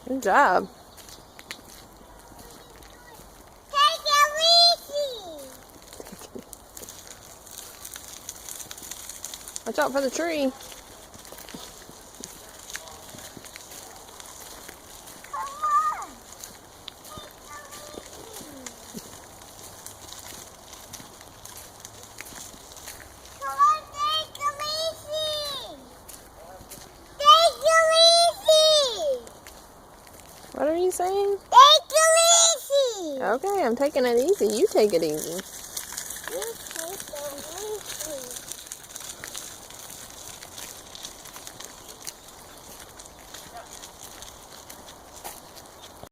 Good job. Take it easy. Watch out for the tree. Come on. Take it easy. Come on, take it easy. Take it easy. What are you saying? Take it easy. Okay, I'm taking it easy. You take it easy.